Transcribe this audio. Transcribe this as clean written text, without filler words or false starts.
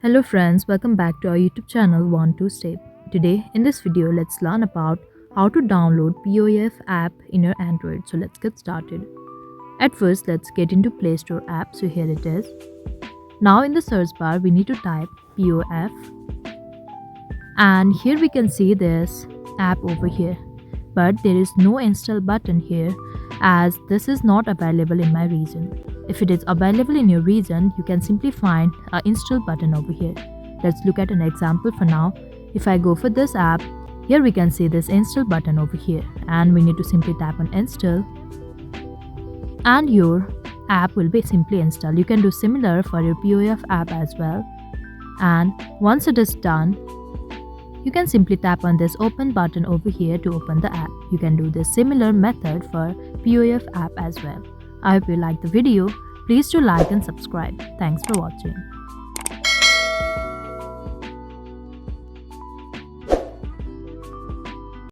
Hello friends, welcome back to our YouTube channel 12 Step. Today in this video let's learn about how to download POF app in your Android. So let's get started. At first let's get into Play Store app. So here it is. Now in the search bar we need to type POF and here we can see this app over here. But there is no install button here as this is not available in my region. If it is available in your region, you can simply find an install button over here. Let's look at an example for now. If I go for this app, here we can see this install button over here and we need to simply tap on install and your app will be simply installed. You can do similar for your POF app as well. And once it is done, you can simply tap on this open button over here to open the app. You can do this similar method for POF app as well. I hope you liked the video. Please do like and subscribe. Thanks for watching.